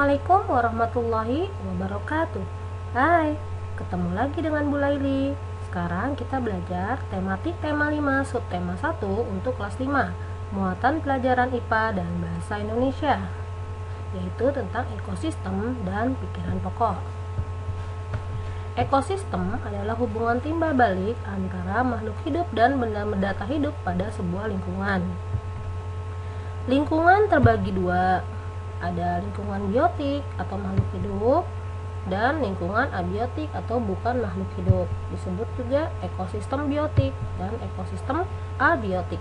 Assalamualaikum warahmatullahi wabarakatuh. Hai, ketemu lagi dengan Bu Laili. Sekarang kita belajar tematik tema 5 subtema 1 untuk kelas 5, muatan pelajaran IPA dan bahasa Indonesia, yaitu tentang ekosistem dan pikiran pokok. Ekosistem adalah hubungan timbal balik antara makhluk hidup dan benda-benda tak hidup pada sebuah lingkungan. Lingkungan terbagi dua, ada lingkungan biotik atau makhluk hidup dan lingkungan abiotik atau bukan makhluk hidup, disebut juga ekosistem biotik dan ekosistem abiotik.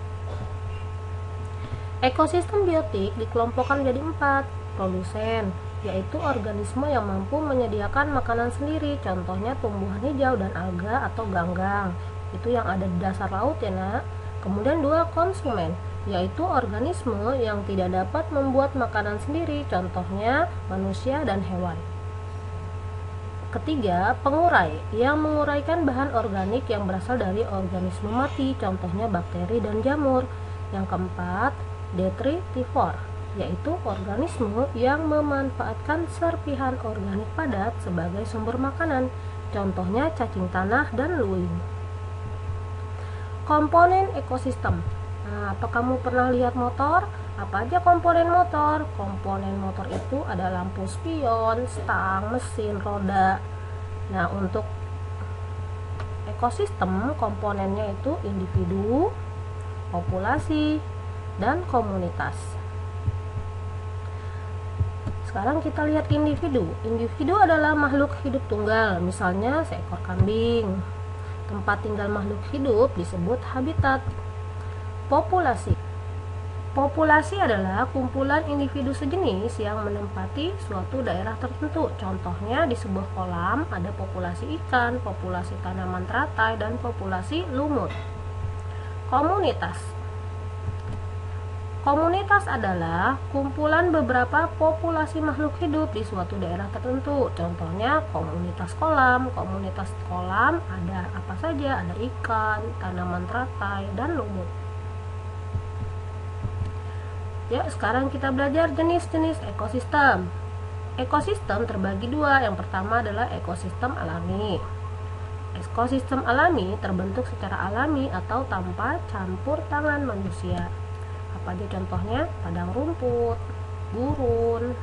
Ekosistem biotik dikelompokkan menjadi 4, produsen, yaitu organisme yang mampu menyediakan makanan sendiri, contohnya tumbuhan hijau dan alga atau ganggang, itu yang ada di dasar laut ya nak. Kemudian 2, konsumen, yaitu organisme yang tidak dapat membuat makanan sendiri, contohnya manusia dan hewan. Ketiga, pengurai, yang menguraikan bahan organik yang berasal dari organisme mati, contohnya bakteri dan jamur. Yang keempat, detritivor, yaitu organisme yang memanfaatkan serpihan organik padat sebagai sumber makanan, contohnya cacing tanah dan luwing. Komponen ekosistem. Nah, apa kamu pernah lihat motor? Apa aja komponen motor? Komponen motor itu ada lampu spion, stang, mesin, roda. Nah, untuk ekosistem komponennya itu individu, populasi, dan komunitas. Sekarang kita lihat individu. Individu adalah makhluk hidup tunggal, misalnya seekor kambing. Tempat tinggal makhluk hidup disebut habitat. Populasi. Populasi adalah kumpulan individu sejenis yang menempati suatu daerah tertentu. Contohnya di sebuah kolam ada populasi ikan, populasi tanaman teratai, dan populasi lumut. Komunitas. Komunitas adalah kumpulan beberapa populasi makhluk hidup di suatu daerah tertentu. Contohnya komunitas kolam. Komunitas kolam ada apa saja? Ada ikan, tanaman teratai, dan lumut. Ya, sekarang kita belajar jenis-jenis ekosistem. Ekosistem terbagi dua. Yang pertama adalah ekosistem alami. Ekosistem alami terbentuk secara alami atau tanpa campur tangan manusia. Apa aja contohnya? Padang rumput, gurun,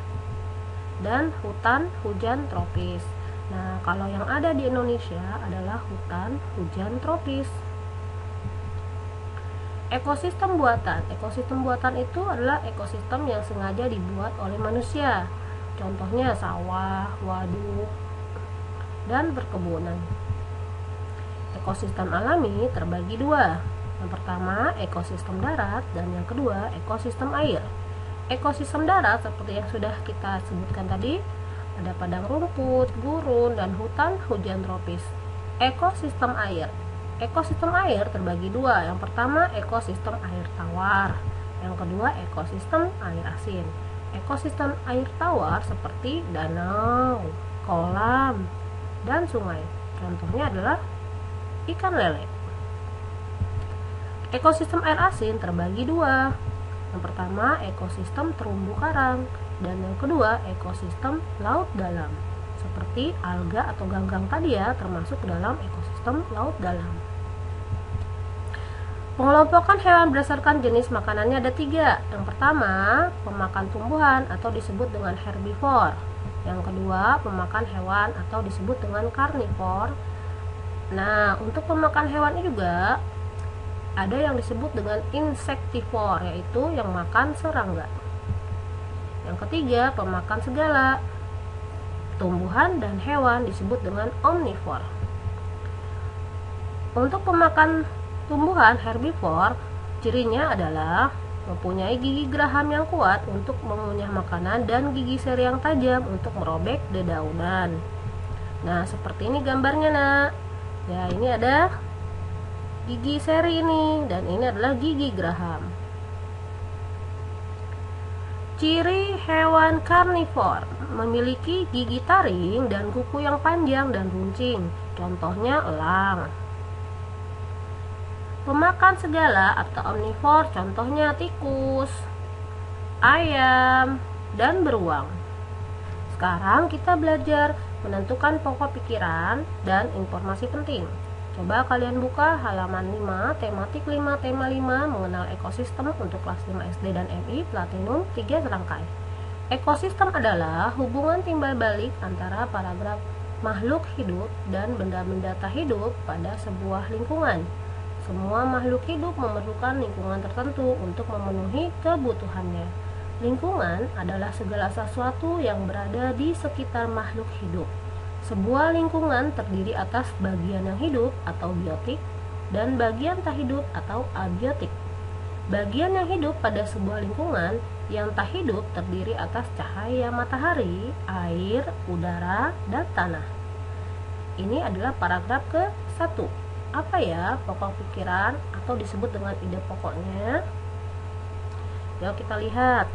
dan hutan hujan tropis. Nah, kalau yang ada di Indonesia adalah hutan hujan tropis. Ekosistem buatan. Ekosistem buatan itu adalah ekosistem yang sengaja dibuat oleh manusia. Contohnya sawah, waduk, dan perkebunan. Ekosistem alami terbagi dua. Yang pertama, ekosistem darat, dan yang kedua, ekosistem air. Ekosistem darat seperti yang sudah kita sebutkan tadi, ada padang rumput, gurun, dan hutan hujan tropis. Ekosistem air. Ekosistem air terbagi dua. Yang pertama, ekosistem air tawar. Yang kedua, ekosistem air asin. Ekosistem air tawar seperti danau, kolam, dan sungai. Contohnya adalah ikan lele. Ekosistem air asin terbagi dua. Yang pertama, ekosistem terumbu karang, dan yang kedua, ekosistem laut dalam. Seperti alga atau ganggang tadi ya, termasuk dalam ekosistem laut dalam. Pengelompokan hewan berdasarkan jenis makanannya ada 3. Yang pertama, pemakan tumbuhan atau disebut dengan herbivor. Yang kedua, pemakan hewan atau disebut dengan karnivor. Nah, untuk pemakan hewan ini juga ada yang disebut dengan insektivor, yaitu yang makan serangga. Yang ketiga, pemakan segala tumbuhan dan hewan disebut dengan omnivor. Untuk pemakan tumbuhan herbivor, cirinya adalah mempunyai gigi geraham yang kuat untuk mengunyah makanan dan gigi seri yang tajam untuk merobek dedaunan. Nah, seperti ini gambarnya nak. Ya, ini ada gigi seri ini, dan ini adalah gigi geraham. Ciri hewan karnivor memiliki gigi taring dan kuku yang panjang dan runcing, contohnya elang. Pemakan segala atau omnivor, contohnya tikus, ayam, dan beruang. Sekarang kita belajar menentukan pokok pikiran dan informasi penting. Coba kalian buka halaman 5, tematik 5, tema 5, mengenal ekosistem untuk kelas 5 SD dan MI, Platinum 3 serangkai. Ekosistem adalah hubungan timbal balik antara paragraf makhluk hidup dan benda-benda tak hidup pada sebuah lingkungan. Semua makhluk hidup memerlukan lingkungan tertentu untuk memenuhi kebutuhannya. Lingkungan adalah segala sesuatu yang berada di sekitar makhluk hidup. Sebuah lingkungan terdiri atas bagian yang hidup atau biotik dan bagian tak hidup atau abiotik. Bagian yang hidup pada sebuah lingkungan yang tak hidup terdiri atas cahaya matahari, air, udara, dan tanah. Ini adalah paragraf ke-1. Apa ya pokok pikiran atau disebut dengan ide pokoknya? Yuk kita lihat.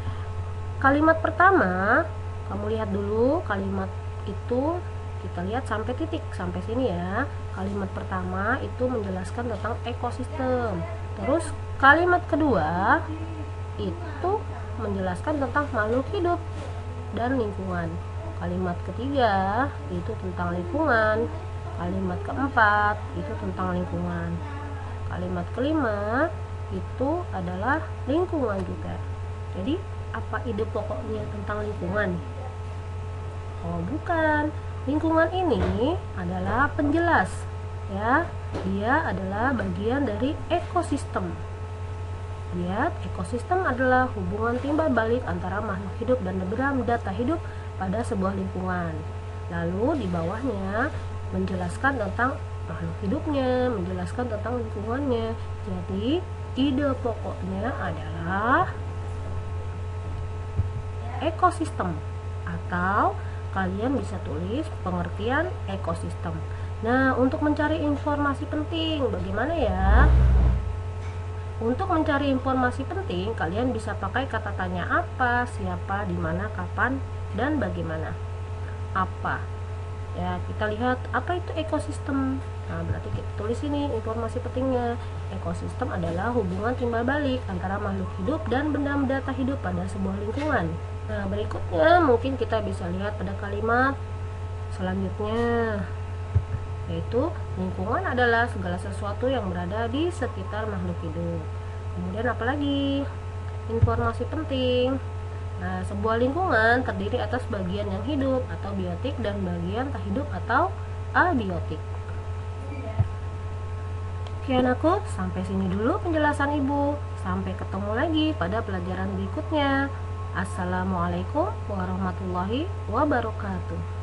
Kalimat pertama, kamu lihat dulu kalimat itu, kita lihat sampai titik, sampai sini ya. Kalimat pertama itu menjelaskan tentang ekosistem. Terus kalimat kedua itu menjelaskan tentang makhluk hidup dan lingkungan. Kalimat ketiga itu tentang lingkungan. Kalimat keempat itu tentang lingkungan. Kalimat kelima itu adalah lingkungan juga. Jadi apa ide pokoknya tentang lingkungan? Oh, bukan. Lingkungan ini adalah penjelas, ya. Dia adalah bagian dari ekosistem. Lihat, ekosistem adalah hubungan timbal balik antara makhluk hidup dan benda tak hidup pada sebuah lingkungan. Lalu di bawahnya menjelaskan tentang makhluk hidupnya, menjelaskan tentang lingkungannya. Jadi ide pokoknya adalah ekosistem, atau kalian bisa tulis pengertian ekosistem. Nah, untuk mencari informasi penting, bagaimana ya? Untuk mencari informasi penting, kalian bisa pakai kata tanya apa, siapa, di mana, kapan, dan bagaimana. Apa? Ya, kita lihat apa itu ekosistem. Nah, berarti kita tulis ini informasi pentingnya. Ekosistem adalah hubungan timbal balik antara makhluk hidup dan benda-benda tak hidup pada sebuah lingkungan. Nah, berikutnya mungkin kita bisa lihat pada kalimat selanjutnya, yaitu lingkungan adalah segala sesuatu yang berada di sekitar makhluk hidup. Kemudian apalagi? Informasi penting. Nah, sebuah lingkungan terdiri atas bagian yang hidup atau biotik dan bagian tak hidup atau abiotik. Sekian aku, sampai sini dulu penjelasan Ibu. Sampai ketemu lagi pada pelajaran berikutnya. Assalamualaikum warahmatullahi wabarakatuh.